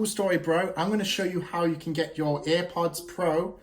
cool story, bro. I'm going to show you how you can get your AirPods Pro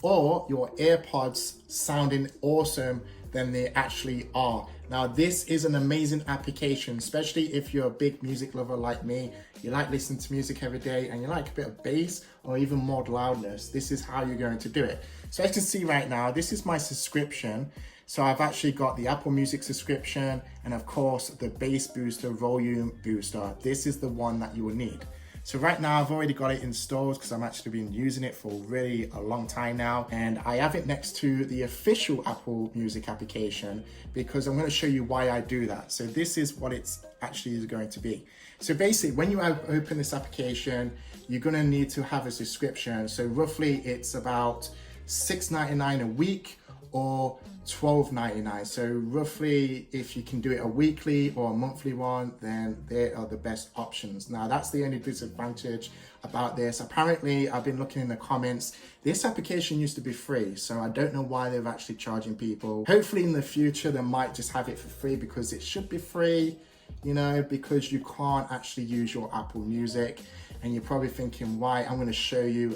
or your AirPods sounding awesome than they actually are. Now, this is an amazing application, especially if you're a big music lover like me. You like listening to music every day and you like a bit of bass or even more loudness. This is how you're going to do it. So as you can see right now, this is my subscription. So I've actually got the Apple Music subscription and of course the bass booster, volume booster. This is the one that you will need. So right now I've already got it installed because I'm actually been using it for really a long time now. And I have it next to the official Apple Music application because I'm going to show you why I do that. So this is what it's actually going to be. So basically when you open this application, you're going to need to have a subscription. So roughly it's about $6.99 a week or $12.99. So roughly if you can do it a weekly or a monthly one, then they are the best options. Now that's the only disadvantage about this. Apparently I've been looking in the comments, this application used to be free, so I don't know why they're actually charging people. Hopefully in the future they might just have it for free because it should be free, you know, because you can't actually use your Apple Music. And you're probably thinking, why? I'm going to show you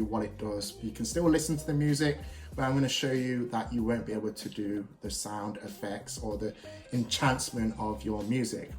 what it does. You can still listen to the music, but I'm going to show you that you won't be able to do the sound effects or the enhancement of your music.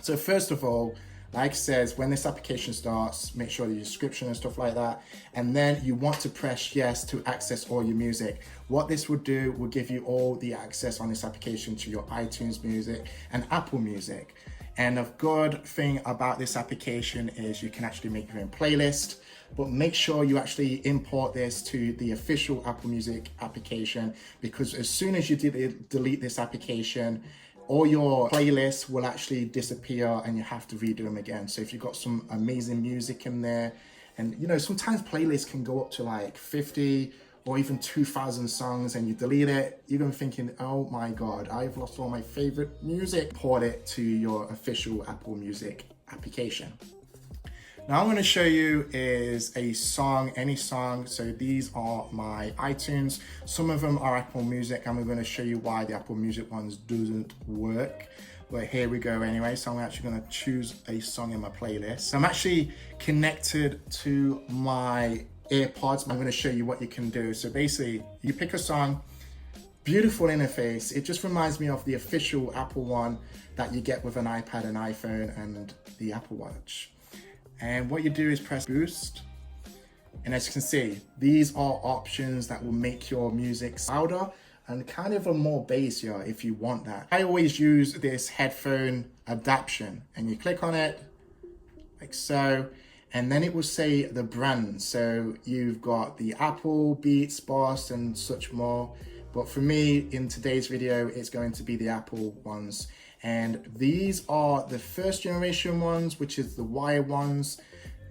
So first of all, like it says, when this application starts, make sure the subscription and stuff like that, and then you want to press yes to access all your music. What this will do will give you all the access on this application to your iTunes Music and Apple Music. And a good thing about this application is you can actually make your own playlist, but make sure you actually import this to the official Apple Music application, because as soon as you delete this application, all your playlists will actually disappear and you have to redo them again. So if you've got some amazing music in there, and you know, sometimes playlists can go up to like 50 or even 2,000 songs and you delete it, you're gonna be thinking, oh my God, I've lost all my favorite music. Port it to your official Apple Music application. Now I'm gonna show you is a song, any song. So these are my iTunes. Some of them are Apple Music and we're gonna show you why the Apple Music ones doesn't work. But here we go anyway. So I'm actually gonna choose a song in my playlist. So I'm actually connected to my AirPods. I'm going to show you what you can do. So basically you pick a song, beautiful interface. It just reminds me of the official Apple one that you get with an iPad and iPhone and the Apple Watch. And what you do is press boost. And as you can see, these are options that will make your music louder and kind of a more bassier if you want that. I always use this headphone adaptation and you click on it like so. And then it will say the brand. So you've got the Apple, Beats, Boss, and such more. But for me, in today's video, it's going to be the Apple ones. And these are the first generation ones, which is the wire ones,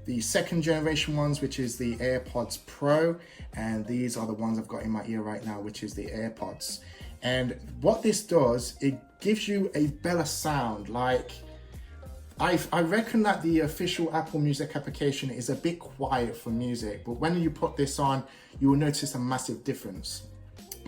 the second generation ones, which is the AirPods Pro. And these are the ones I've got in my ear right now, which is the AirPods. And what this does, it gives you a better sound. Like, I reckon that the official Apple Music application is a bit quiet for music, but when you put this on, you will notice a massive difference.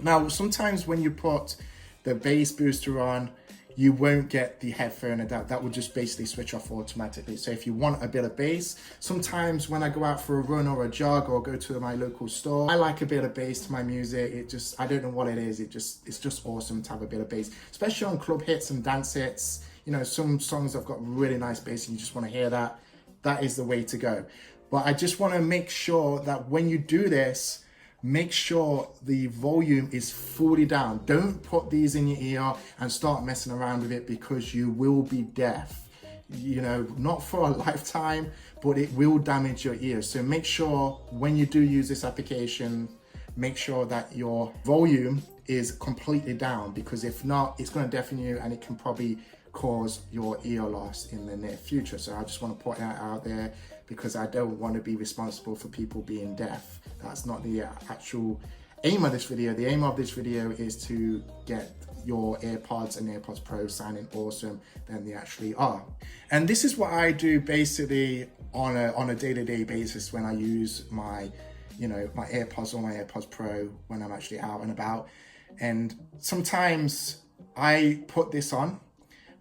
Now, sometimes when you put the bass booster on, you won't get the headphone adapt. That will just basically switch off automatically. So if you want a bit of bass, sometimes when I go out for a run or a jog or go to my local store, I like a bit of bass to my music. I don't know what it is. It's just awesome to have a bit of bass, especially on club hits and dance hits. You know, some songs have got really nice bass and you just want to hear that. That is the way to go. But I just want to make sure that when you do this, make sure the volume is fully down. Don't put these in your ear and start messing around with it because you will be deaf. You know, not for a lifetime, but it will damage your ears. So make sure when you do use this application, make sure that your volume is completely down, because if not, it's going to deafen you and it can probably cause your ear loss in the near future. So I just want to put that out there because I don't want to be responsible for people being deaf. That's not the actual aim of this video. The aim of this video is to get your AirPods and AirPods Pro sounding awesome than they actually are. And this is what I do basically on a day-to-day basis when I use my, you know, my AirPods or my AirPods Pro when I'm actually out and about. And sometimes I put this on,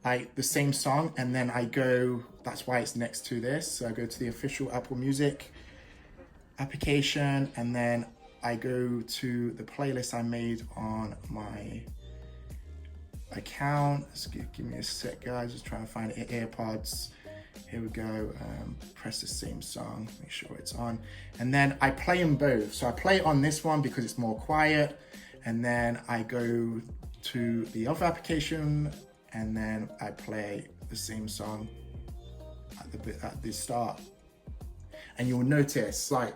like the same song, and then I go that's why it's next to this. So I go to the official Apple Music application, and then I go to the playlist I made on my account. Give me a sec, guys, just trying to find it. AirPods, here we go. Press the same song, make sure it's on, and then I play them both. So I play it on this one because it's more quiet, and then I go to the other application, and then I play the same song at the start. And you'll notice, like,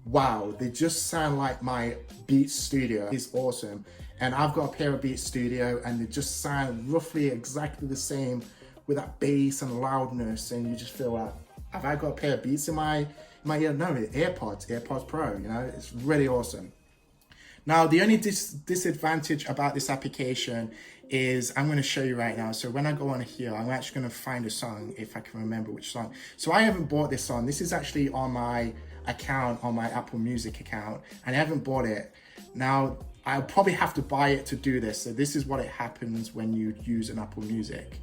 wow, they just sound like my Beats Studio. It's awesome. And I've got a pair of Beats Studio, and they just sound roughly exactly the same with that bass and loudness, and you just feel like, have I got a pair of Beats in my ear? No, AirPods Pro, you know, it's really awesome. Now, the only disadvantage about this application is, I'm going to show you right now. So when I go on here, I'm actually going to find a song, if I can remember which song. So I haven't bought this song. This is actually on my account, on my Apple Music account, and I haven't bought it. Now, I'll probably have to buy it to do this. So this is what it happens when you use an Apple Music.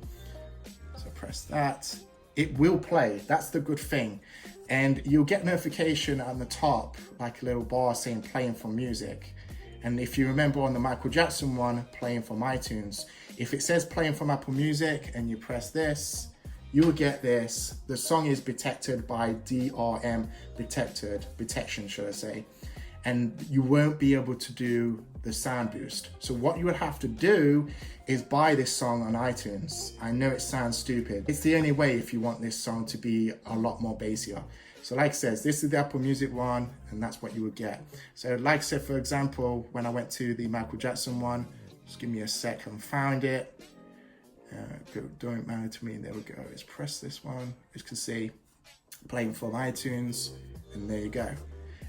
So press that. It will play. That's the good thing. And you'll get notification on the top, like a little bar saying playing from music. And if you remember on the Michael Jackson one, playing from iTunes, if it says playing from Apple Music and you press this, you will get this. The song is detected by DRM detection, should I say. And you won't be able to do the sound boost. So what you would have to do is buy this song on iTunes. I know it sounds stupid. It's the only way if you want this song to be a lot more bassier. So like I said, this is the Apple Music one, and that's what you would get. So like I said, for example, when I went to the Michael Jackson one, just give me a sec and found it. Don't matter to me, there we go. Let's press this one. As you can see, playing from iTunes, and there you go.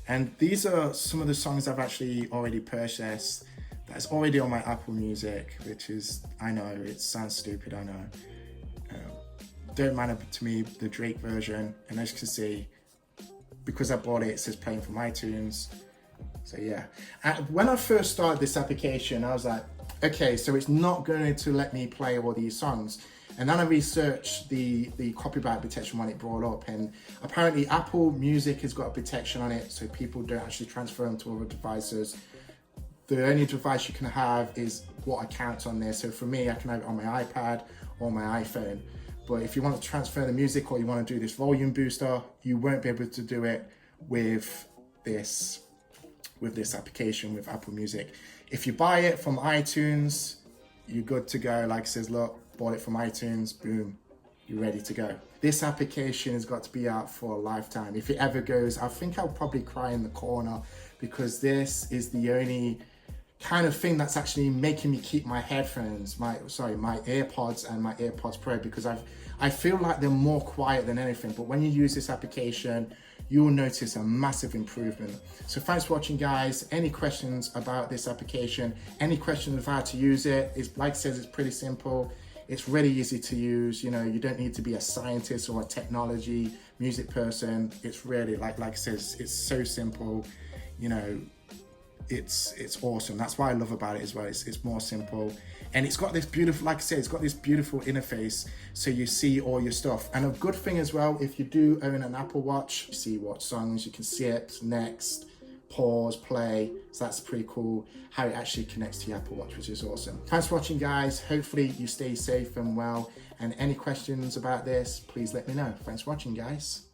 And these are some of the songs I've actually already purchased that's already on my Apple Music, which is, I know, it sounds stupid, I know. Don't matter to me, the Drake version, and as you can see, because I bought it, it says playing from iTunes. So yeah, and when I first started this application, I was like, okay, so it's not going to let me play all these songs. And then I researched the copyright protection one it brought up, and apparently Apple Music has got a protection on it, so people don't actually transfer them to other devices. The only device you can have is what account's on there. So for me, I can have it on my iPad or my iPhone. But if you want to transfer the music or you want to do this volume booster, you won't be able to do it with this application, with Apple Music. If you buy it from iTunes, you're good to go. Like it says, look, bought it from iTunes, boom, you're ready to go. This application has got to be out for a lifetime. If it ever goes, I think I'll probably cry in the corner, because this is the only kind of thing that's actually making me keep my headphones, my AirPods and my AirPods Pro, because I feel like they're more quiet than anything. But when you use this application, you will notice a massive improvement. So thanks for watching, guys. Any questions about this application, any questions of how to use it, it's like I said, it's pretty simple. It's really easy to use. You know, you don't need to be a scientist or a technology music person. It's really, like I said, it's so simple. You know, it's awesome. That's what I love about it as well. It's more simple, and it's got this beautiful, like I said, it's got this beautiful interface, so you see all your stuff. And a good thing as well, if you do own an Apple Watch, you see what songs you can skip, next, pause, play. So that's pretty cool how it actually connects to your Apple Watch, which is awesome. Thanks for watching, guys. Hopefully you stay safe and well, and any questions about this, please let me know. Thanks for watching, guys.